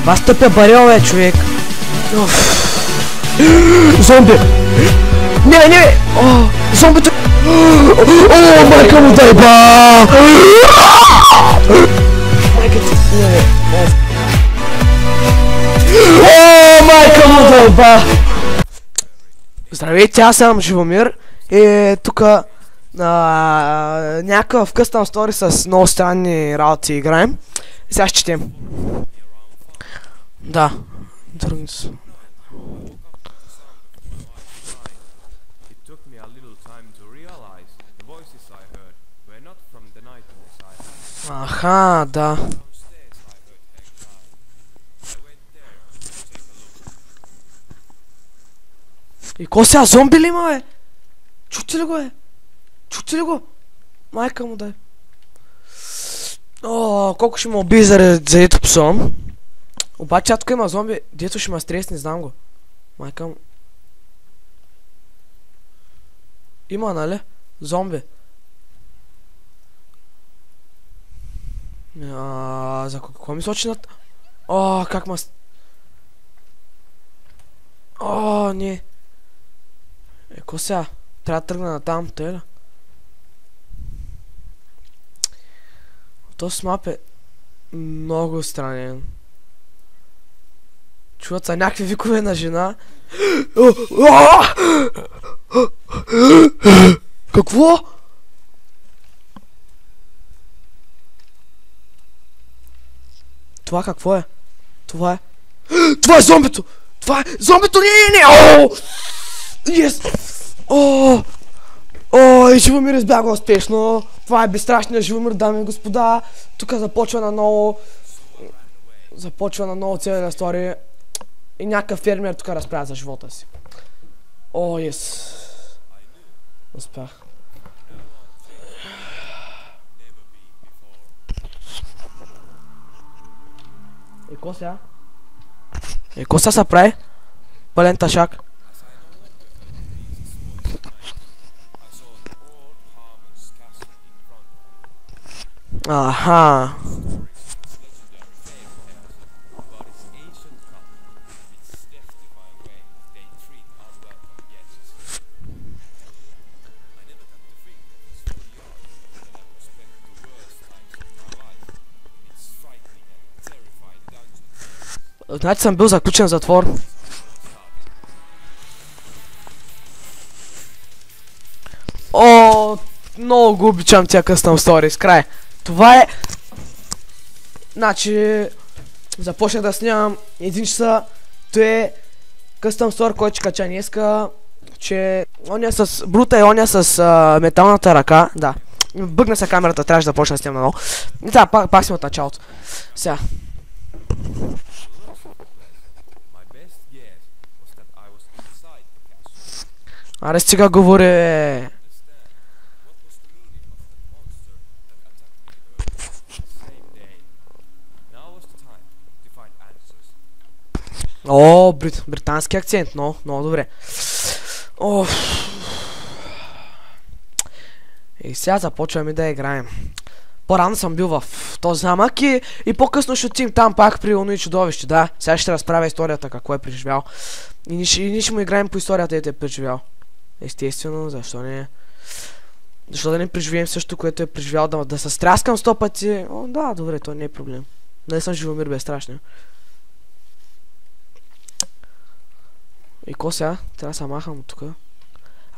Вас тъпя барел, бе, човек. Зомби! Не! О, зомбито! О, майка му дай, ба! Майка ти, не, о, майка му дай, ба! Здравейте, аз съм Живомир и тука някакъв къстъм стори с много странни работи играем. И сега ще четем. Да. Аха, да. И ко сега, зомби ли има, бе? Чути ли го, бе? Чути ли го? Майка му дай. О, колко ще ме уби за ето псом. Обаче тук има зомби, дето ще ме стрес, не знам го. Майка му. Има, нали? Зомби. За какво ми сочи над... О, как ма... О, не. Ко сега? Трябва да тръгна натам, тъй ли? Този мап е много странен. Чуват са някакви викове на жена. Какво? Това какво е? Това е... Това е зомбито! Това е зомбито! Не! Ооо! Yes! Ооо! Ооо, и Живомир избяга успешно. Това е безстрашният Живомир, дами и господа. Тук започва наново. Започва наново цялата история. И някакъв фермер тук разправя за живота си. О, yes. Успях. И ко сега? И ко сега се прави? Пълен ташак. Аха. Значи съм бил заключен в затвор. О, много го обичам тия къстъм сторис, край. Това е... Значи... Започнах да снимам 1 часа. Това е къстъм стор, който ще кача днеска. Че... Оня с... Брута е оня с металната ръка. Да. Бъгна се камерата, трябваше да почна да снимам наново. И да, пак сме от началото. Сега. Аре сега говори. О, британски акцент, много добре. О. И сега започваме да играем. По-рано съм бил в този замък и по-късно ще отидем там пак при Оно и чудовище, да. Сега ще разправя историята, какво е преживял. И ние ще му играем по историята, ето е преживял. Естествено, защо не? Защо да не преживеем също, което е преживял, да се стряскам 100 пъти? О, да, добре, то не е проблем. Не съм Живомир, бе, страшно. И ко сега? Трябва да се махам от тука.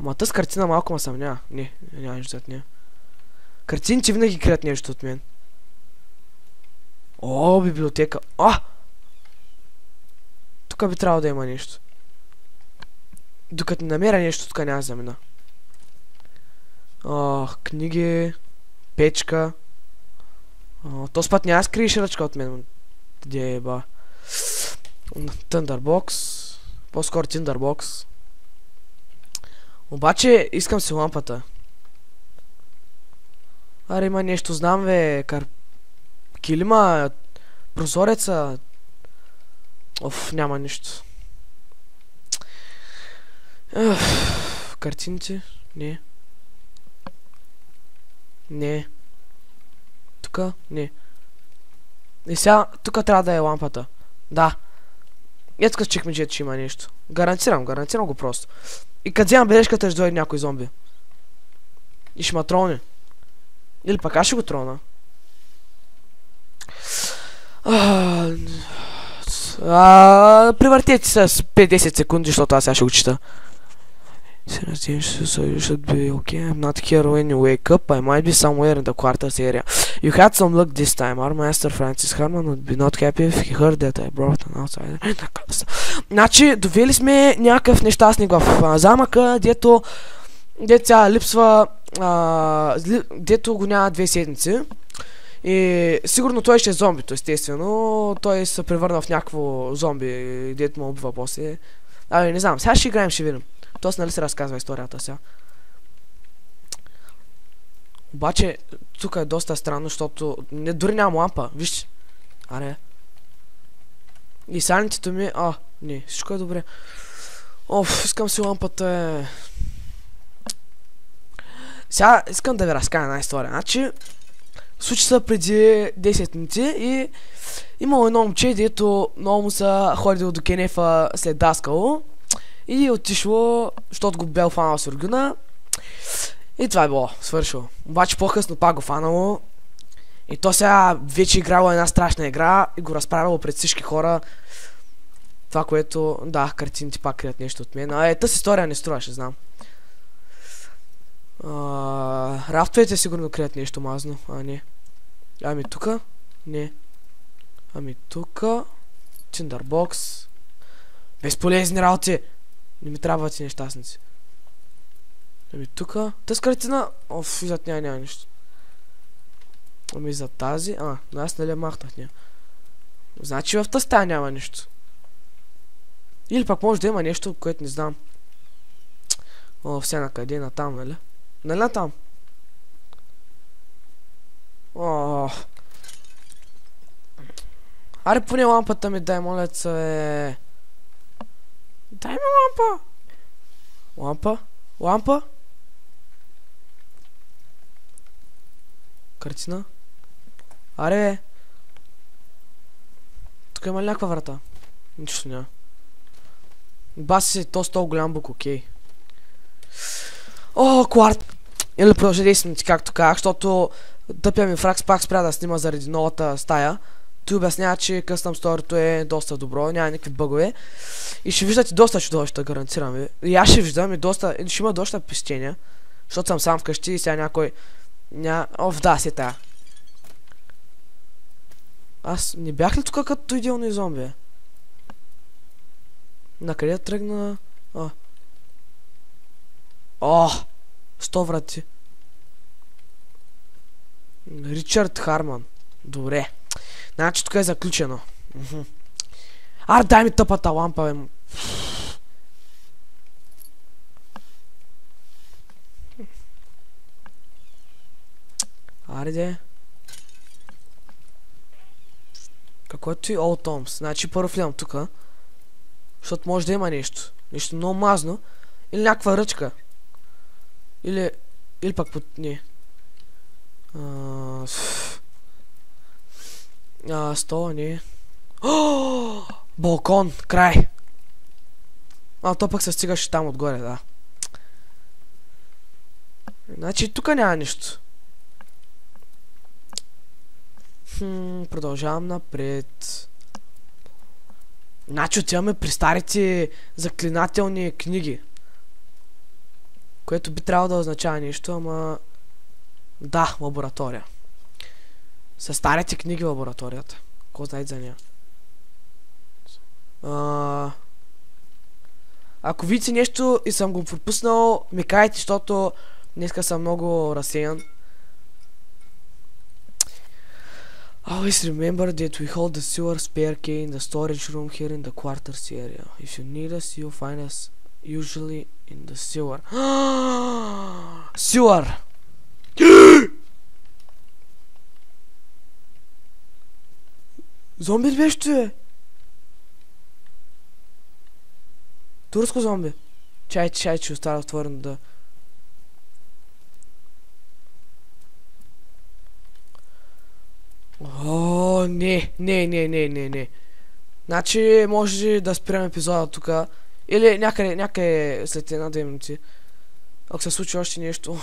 Ама тъс картина малко ма съмнява. Не, няма нищо от нея. Картините винаги крият нещо от мен. О, библиотека. Тук би трябвало да има нещо. Докато не намеря нещо, тук няма за мина. Книги. Печка. Този път няма скриеш ръчка от мен. Де еба. Thunderbox. По-скоро Tinderbox. Обаче искам си лампата. Аре има нещо, знам бе. Килима. Прозореца. Оф, няма нищо. Картините? Не. Не. Тука? Не. И сега, тука трябва да е лампата. Да. Ето като чекмеджето, че има нещо. Гарантирам го просто. И като вземам бележката, ще дойде някой зомби. И ще ма троне. Или пък аз ще го трона. Превъртете се с 5-10 секунди, защото аз сега ще го чета. Should be okay. I'm not here when you wake up. I might be somewhere in the quarters area. You had some luck this time. Our master Francis Harman would be not happy if he heard that I brought an outsider. Значи, довели сме някакъв нещастник в замъка, дето сега липсва, дето го няма 2 седмици. И сигурно той ще е зомбито, естествено. Той се превърна в някакво зомби, дето му убива после. Не знам, сега ще играем, ще видим. Тоест, нали се разказва историята сега. Обаче, тук е доста странно, защото дори няма лампа, вижте. Аре. И санитето ми... не, всичко е добре. Искам си лампата. Сега искам да ви разкажа една история. Значи, случи се преди 10 минути и имало едно момче, дето много му са ходил до кенефа след даскало. И отишло, защото го бел фанал с Оргюна. И това е било, свършило. Обаче по-късно пак го фанало. И то сега вече играло една страшна игра и го разправило пред всички хора. Това, което... Да, картините пак крият нещо от мен. Тази история не струва, ще знам. Рафтовете сигурно крият нещо мазно. Не. Ами тука? Не. Ами тука... Тиндърбокс. Безполезни работи! Не ми трябват и нещастници. Ами тука... Тъс картина... и зад нея няма нищо. Ами за тази... но аз нали я махнах нея. Значи в тази стая няма нищо. Или пак може да има нещо, което не знам. Все накъде, натам, нали? Нали натам? Аре поне лампата ми дай, моля се. Дай ми лампа! Лампа? Лампа? Картина? Аре! Тук има ли някаква врата? Нищо няма. Баси се, то стол голям бук, окей. Кварт! Или продължи действително, както казах, защото тъпия ми фракс пак спря да снима заради новата стая. Той обяснява, че къстъм сторито е доста добро, няма никакви бъгове. И ще виждате доста чудовища, гарантирам ви. И аз ще виждам и доста, ще има доста пестения. Защото съм сам вкъщи и сега някой... да, си тая. Аз не бях ли тук като идеално и зомби? Накъде тръгна? 100 врати. Ричард Харман. Добре. Значи тук е заключено. Дай ми тъпата лампа, бе. Аре. Какво е той? All Toms. Значи първо влизам тука. Защото може да има нещо. Нещо много мазно. Или някаква ръчка. Или пак не. Стола не. Балкон. Край. То пък се стигаше там отгоре, да. Значи тук няма нищо. Продължавам напред. Значи отиваме при старите заклинателни книги. Което би трябвало да означава нещо, ама... Да, лаборатория. С старите книги в лабораторията. Ко знае за нея? Ако видите нещо и съм го пропуснал, ми кажете, защото днеска съм много разсеян. Always remember that we hold the sewer spare key in the storage room here in the quarters area. If you need us, you'll find us usually in the sewer. Sewer! Зомби ли беше, бе? Турско зомби. Чай, че остава отворено да... Не. Значи може да спирам епизода тук. Или някъде след 1-2 минути. Ако се случи още нещо.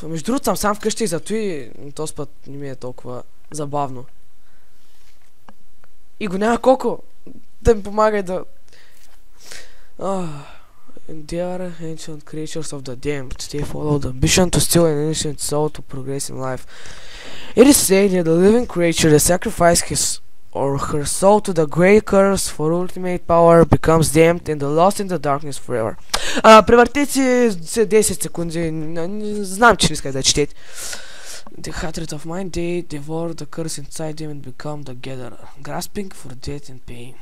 Между другото съм сам вкъщи и зато и този път не ми е толкова забавно. И го няма колко да ми помага да... They are ancient creatures of the damned. They follow the ambition to steal an innocent soul to progress in life. It is said that the living creature that sacrifices his or her soul to the great curse for ultimate power becomes damned and lost in the darkness forever. Превъртете се 10 секунди. Знам, че не искате да четете. The hatred of mind, they devour the curse inside them and become the gatherer, grasping for death and pain.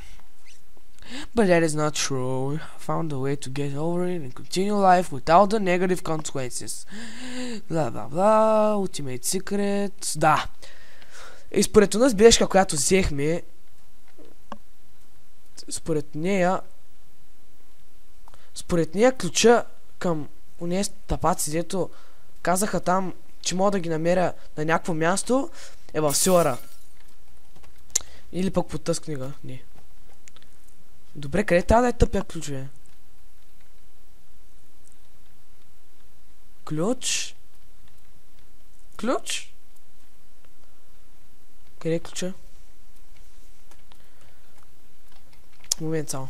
But that is not true. We found a way to get over it and continue life without the negative consequences. Blah blah blah. Ultimate secret. Да. И според нас бележка, която взехме, според нея ключа към онези тапаци, дето казаха там, че мога да ги намеря на някакво място, е в силара. Или пък по тази книга. Не. Добре, къде трябва да е тъпия ключ, бе? Ключ? Ключ? Къде е ключа? Момент само.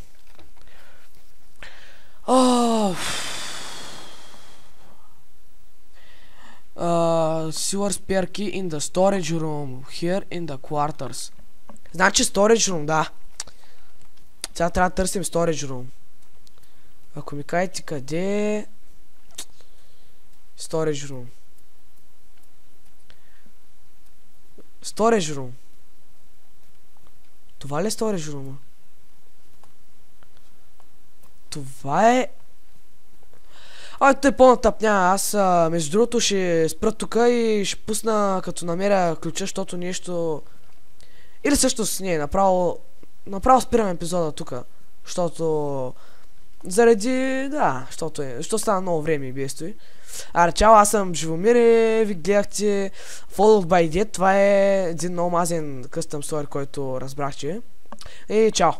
Sewer spare key in the storage room. Here in the quarters. Значи storage room, да. Сега трябва да търсим storage room. Ако ми кажете къде е... Storage room. Storage room. Това ли е storage room? Това е... Той е пълна тъпня. Аз между другото ще спра тука и ще пусна като намеря ключа, защото нещо... Или всъщност не, направо спирам епизода тука. Защото... Заради... Да, защото стана много време и бестои. Чао, аз съм Живомир и ви гледахте Followed by Dead. Това е един много мазен къстъм стори, който разбрах, че. И чао!